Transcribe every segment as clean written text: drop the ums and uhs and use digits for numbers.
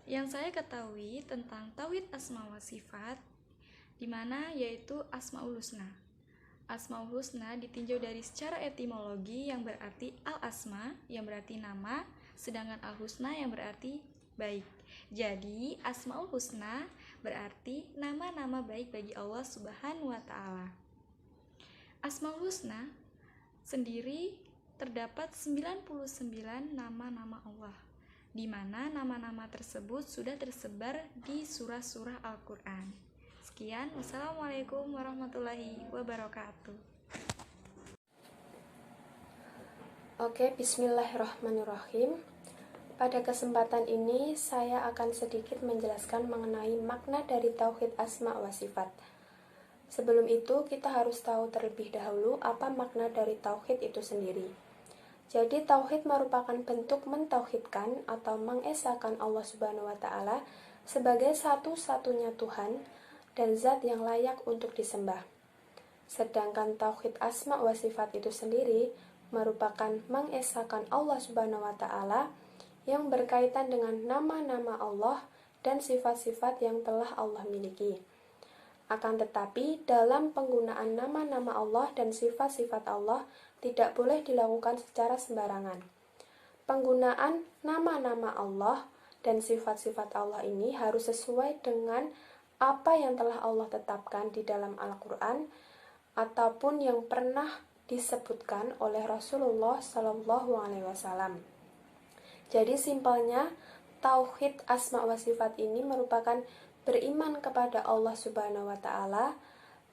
Yang saya ketahui tentang tauhid asma wa sifat, di mana yaitu Asmaul Husna. Asmaul Husna ditinjau dari secara etimologi yang berarti al-asma yang berarti nama, sedangkan al-husna yang berarti baik. Jadi Asmaul Husna berarti nama-nama baik bagi Allah Subhanahu wa taala. Asmaul Husna sendiri terdapat 99 nama-nama Allah, di mana nama-nama tersebut sudah tersebar di surah-surah Al-Quran. Sekian, wassalamualaikum warahmatullahi wabarakatuh. Oke, bismillahirrahmanirrahim. Pada kesempatan ini saya akan sedikit menjelaskan mengenai makna dari tauhid asma wa sifat. Sebelum itu kita harus tahu terlebih dahulu apa makna dari tauhid itu sendiri. Jadi tauhid merupakan bentuk mentauhidkan atau mengesahkan Allah Subhanahu wa taala sebagai satu-satunya Tuhan dan zat yang layak untuk disembah. Sedangkan tauhid asma wa sifat itu sendiri merupakan mengesahkan Allah Subhanahu wa taala yang berkaitan dengan nama-nama Allah dan sifat-sifat yang telah Allah miliki. Akan tetapi, dalam penggunaan nama-nama Allah dan sifat-sifat Allah tidak boleh dilakukan secara sembarangan. Penggunaan nama-nama Allah dan sifat-sifat Allah ini harus sesuai dengan apa yang telah Allah tetapkan di dalam Al-Quran ataupun yang pernah disebutkan oleh Rasulullah Shallallahu Alaihi Wasallam. Jadi simpelnya, tauhid asma wa sifat ini merupakan beriman kepada Allah Subhanahu wa taala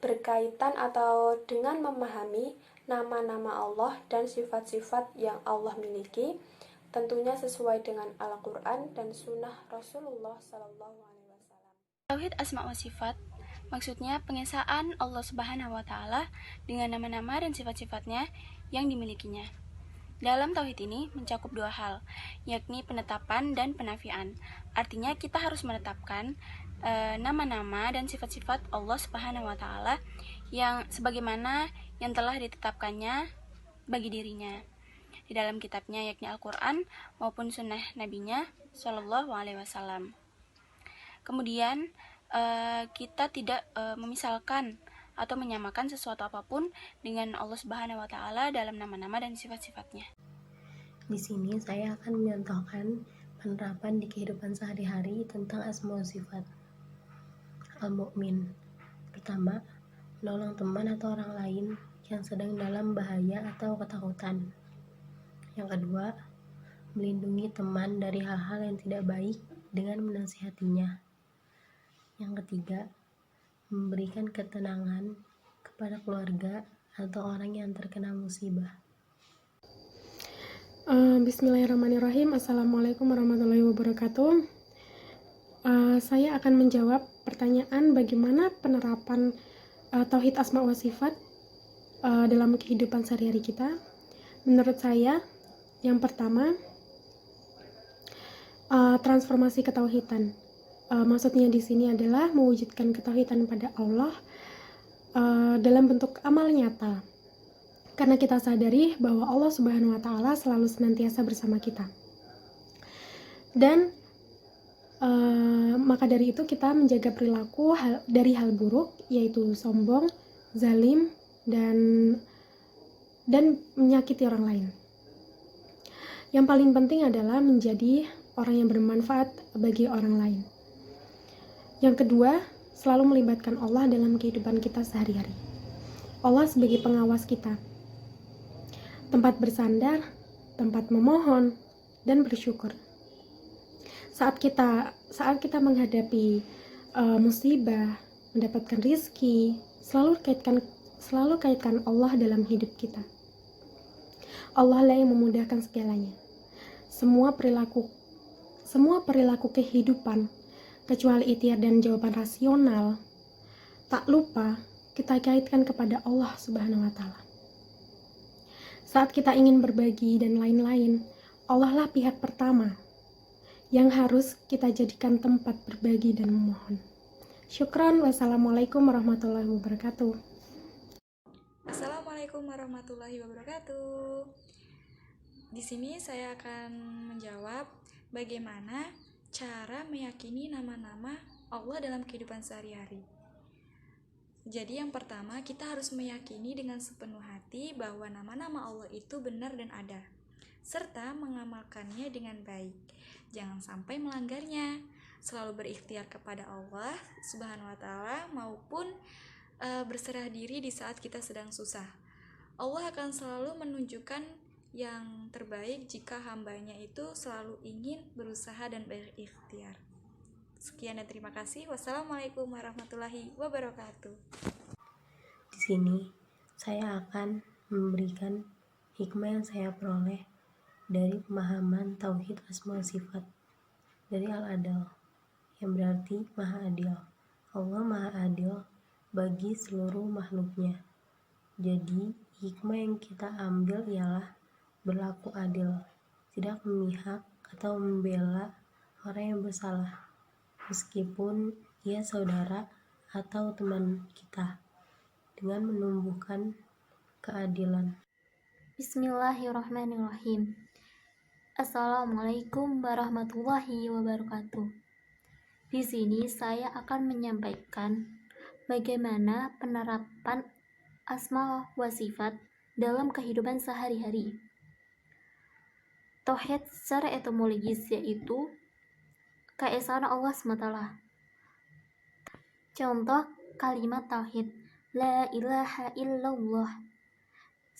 berkaitan atau dengan memahami nama-nama Allah dan sifat-sifat yang Allah miliki, tentunya sesuai dengan Al-Quran dan Sunnah Rasulullah Sallallahu Alaihi Wasallam. Tauhid asma wa sifat maksudnya pengesaan Allah Subhanahu wa taala dengan nama-nama dan sifat-sifatnya yang dimilikinya. Dalam tauhid ini mencakup dua hal, yakni penetapan dan penafian. Artinya kita harus menetapkan nama-nama dan sifat-sifat Allah Subhanahu wa taala yang sebagaimana yang telah ditetapkannya bagi dirinya di dalam kitabnya, yakni Al-Qur'an maupun sunnah nabinya Shallallahu alaihi wasallam. Kemudian kita tidak memisalkan atau menyamakan sesuatu apapun dengan Allah Subhanahu wa taala dalam nama-nama dan sifat-sifatnya. Di sini saya akan menyontohkan penerapan di kehidupan sehari-hari tentang asma wa sifat. Al-Mu'min. Pertama, menolong teman atau orang lain yang sedang dalam bahaya atau ketakutan. Yang kedua, melindungi teman dari hal-hal yang tidak baik dengan menasihatinya. Yang ketiga, memberikan ketenangan kepada keluarga atau orang yang terkena musibah. Bismillahirrahmanirrahim. Assalamualaikum warahmatullahi wabarakatuh. Saya akan menjawab pertanyaan bagaimana penerapan tauhid asma wa sifat dalam kehidupan sehari-hari kita. Menurut saya, yang pertama, transformasi ketauhidan. Maksudnya di sini adalah mewujudkan ketauhidan pada Allah dalam bentuk amal nyata. Karena kita sadari bahwa Allah Subhanahu wa taala selalu senantiasa bersama kita. Dan maka dari itu kita menjaga perilaku dari hal buruk, yaitu sombong, zalim, dan menyakiti orang lain. Yang paling penting adalah menjadi orang yang bermanfaat bagi orang lain. Yang kedua, selalu melibatkan Allah dalam kehidupan kita sehari-hari. Allah sebagai pengawas kita, tempat bersandar, tempat memohon, dan bersyukur. Saat kita menghadapi musibah, mendapatkan rizki, selalu kaitkan Allah dalam hidup kita. Allah lah yang memudahkan segalanya. Semua perilaku kehidupan, kecuali ikhtiar dan jawaban rasional, tak lupa kita kaitkan kepada Allah Subhanahu wa taala. Saat kita ingin berbagi dan lain-lain, Allah lah pihak pertama yang harus kita jadikan tempat berbagi dan memohon. Syukran. Wassalamualaikum warahmatullahi wabarakatuh. Assalamualaikum warahmatullahi wabarakatuh. Di sini saya akan menjawab bagaimana cara meyakini nama-nama Allah dalam kehidupan sehari-hari. Jadi yang pertama, kita harus meyakini dengan sepenuh hati bahwa nama-nama Allah itu benar dan ada, serta mengamalkannya dengan baik. Jangan sampai melanggarnya. Selalu berikhtiar kepada Allah Subhanahu wa Ta'ala, maupun berserah diri di saat kita sedang susah. Allah akan selalu menunjukkan yang terbaik jika hambanya itu selalu ingin berusaha dan berikhtiar. Sekian dan terima kasih. Wassalamualaikum warahmatullahi wabarakatuh. Di sini saya akan memberikan hikmah yang saya peroleh dari pemahaman tauhid asma wa sifat dari Al-Adal, yang berarti maha adil. Allah maha adil bagi seluruh makhluknya. Jadi hikmah yang kita ambil ialah berlaku adil, tidak memihak atau membela orang yang bersalah, meskipun ia saudara atau teman kita, dengan menumbuhkan keadilan. Bismillahirrahmanirrahim. Assalamualaikum warahmatullahi wabarakatuh. Di sini saya akan menyampaikan bagaimana penerapan asma wa sifat dalam kehidupan sehari-hari. Tauhid secara etimologis yaitu keesaan Allah SWT. Contoh kalimat tauhid, la ilaha illallah.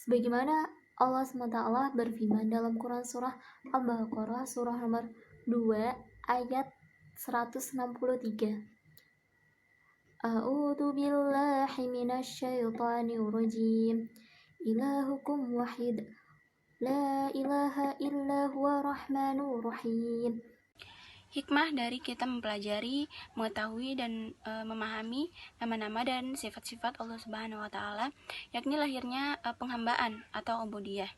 Sebagaimana Allah SWT berfirman dalam Quran surah Al-Baqarah surah nomor 2 ayat 163. A'udzu billahi minasyaitonir rajim. Ilahukum wahid. La ilaha illa huwa rahmanur rahim. Hikmah dari kita mempelajari, mengetahui dan memahami nama-nama dan sifat-sifat Allah Subhanahu wa Ta'ala, yakni lahirnya penghambaan atau ubudiyah.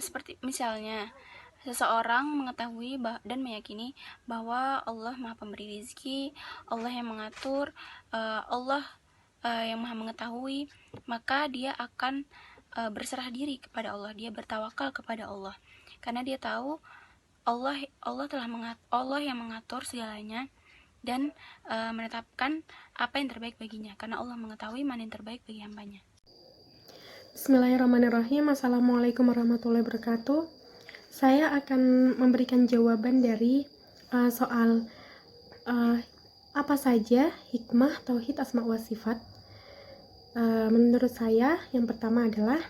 Seperti misalnya seseorang mengetahui dan meyakini bahwa Allah Maha Pemberi rezeki, Allah yang mengatur, Allah yang Maha Mengetahui, maka dia akan berserah diri kepada Allah, dia bertawakal kepada Allah, karena dia tahu Allah yang mengatur segalanya dan menetapkan apa yang terbaik baginya, karena Allah mengetahui mana yang terbaik bagi hambanya. Bismillahirrahmanirrahim. Assalamualaikum warahmatullahi wabarakatuh. Saya akan memberikan jawaban dari soal apa saja hikmah tauhid asma wa sifat. Menurut saya, yang pertama adalah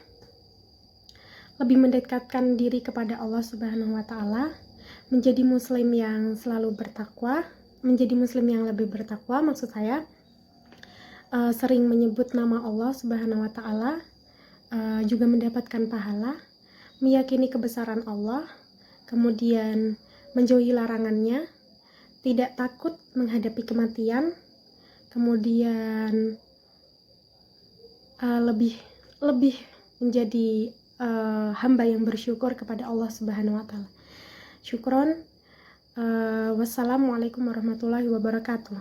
lebih mendekatkan diri kepada Allah Subhanahu wa Ta'ala, menjadi muslim yang selalu bertakwa, menjadi muslim yang lebih bertakwa, maksud saya sering menyebut nama Allah Subhanahu wa Ta'ala, juga mendapatkan pahala, meyakini kebesaran Allah, kemudian menjauhi larangannya, tidak takut menghadapi kematian, kemudian lebih menjadi hamba yang bersyukur kepada Allah Subhanahu wa Ta'ala. Syukron. Wassalamualaikum warahmatullahi wabarakatuh.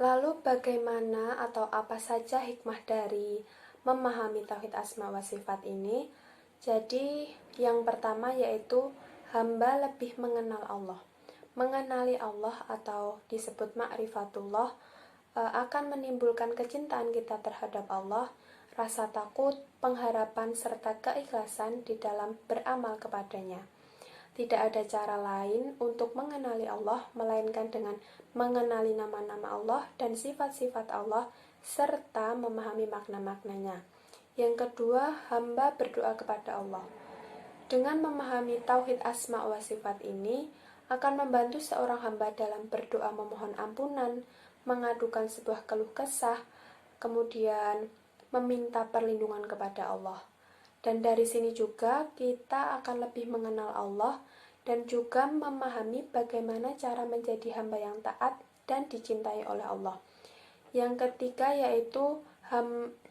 Lalu bagaimana atau apa saja hikmah dari memahami tauhid asma wa sifat ini? Jadi yang pertama yaitu hamba lebih mengenal Allah. Mengenali Allah atau disebut ma'rifatullah akan menimbulkan kecintaan kita terhadap Allah, rasa takut, pengharapan, serta keikhlasan di dalam beramal kepadanya. Tidak ada cara lain untuk mengenali Allah melainkan dengan mengenali nama-nama Allah dan sifat-sifat Allah serta memahami makna-maknanya. Yang kedua, hamba berdoa kepada Allah. Dengan memahami tauhid asma wa sifat ini akan membantu seorang hamba dalam berdoa memohon ampunan, mengadukan sebuah keluh kesah, kemudian meminta perlindungan kepada Allah. Dan dari sini juga kita akan lebih mengenal Allah dan juga memahami bagaimana cara menjadi hamba yang taat dan dicintai oleh Allah. Yang ketiga yaitu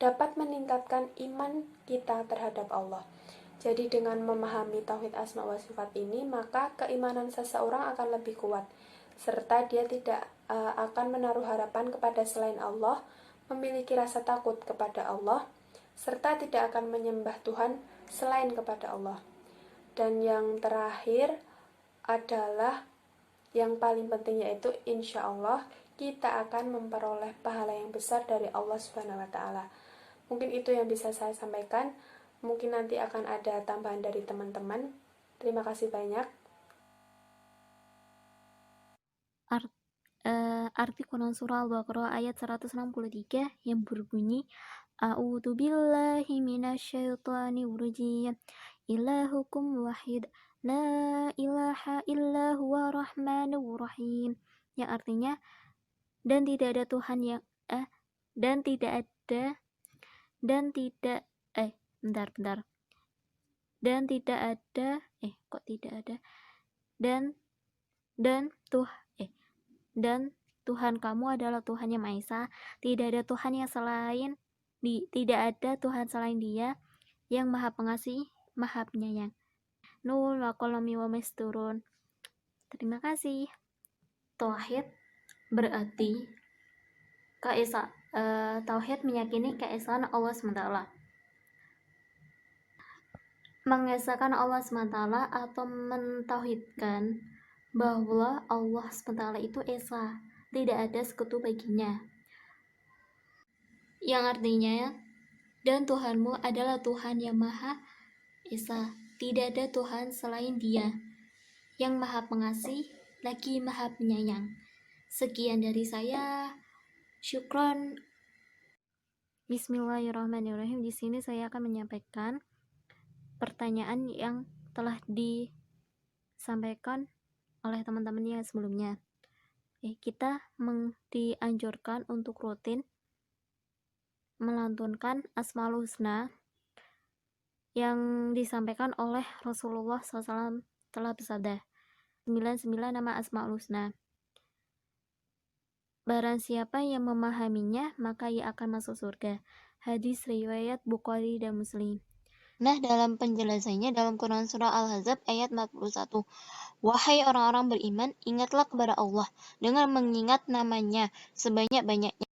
dapat meningkatkan iman kita terhadap Allah. Jadi dengan memahami tauhid asma wa sifat ini, maka keimanan seseorang akan lebih kuat, serta dia tidak akan menaruh harapan kepada selain Allah, memiliki rasa takut kepada Allah, serta tidak akan menyembah Tuhan selain kepada Allah. Dan yang terakhir adalah yang paling penting, yaitu insya Allah kita akan memperoleh pahala yang besar dari Allah Subhanahu wa Ta'ala. Mungkin itu yang bisa saya sampaikan. Mungkin nanti akan ada tambahan dari teman-teman. Terima kasih banyak. Arti Quran Surah Al-Baqarah ayat 163 yang berbunyi A'udzu billahi minasyaitonir rajim. Ilahukum wahid, la ilaha illa huwa rahmanur rahim. Yang artinya dan tidak ada Tuhan yang dan tidak ada dan tidak bentar. Dan tidak ada kok tidak ada dan Tuhan kamu adalah Tuhan yang Maha Esa, tidak ada Tuhan yang selain tidak ada Tuhan selain Dia yang Maha Pengasih, Maha Penyayang. Nun wa qalami wa masturun. Terima kasih. Tauhid berarti tauhid meyakini keesaan Allah SWT. Mengesahkan Allah SWT atau mentauhidkan bahwa Allah SWT itu esa, tidak ada sekutu baginya. Yang artinya, dan Tuhanmu adalah Tuhan yang Maha Esa, tidak ada Tuhan selain Dia, yang Maha Pengasih, lagi Maha Penyayang. Sekian dari saya. Syukron. Bismillahirrahmanirrahim. Di sini saya akan menyampaikan pertanyaan yang telah disampaikan oleh teman-teman yang sebelumnya. Kita dianjurkan untuk rutin melantunkan Asmaul Husna yang disampaikan oleh Rasulullah SAW telah bersabda, 99 nama Asmaul Husna. Barang siapa yang memahaminya, maka ia akan masuk surga. Hadis riwayat Bukhari dan Muslim. Nah, dalam penjelasannya dalam Quran Surah Al-Ahzab ayat 41. Wahai orang-orang beriman, ingatlah kepada Allah dengan mengingat namanya sebanyak-banyaknya.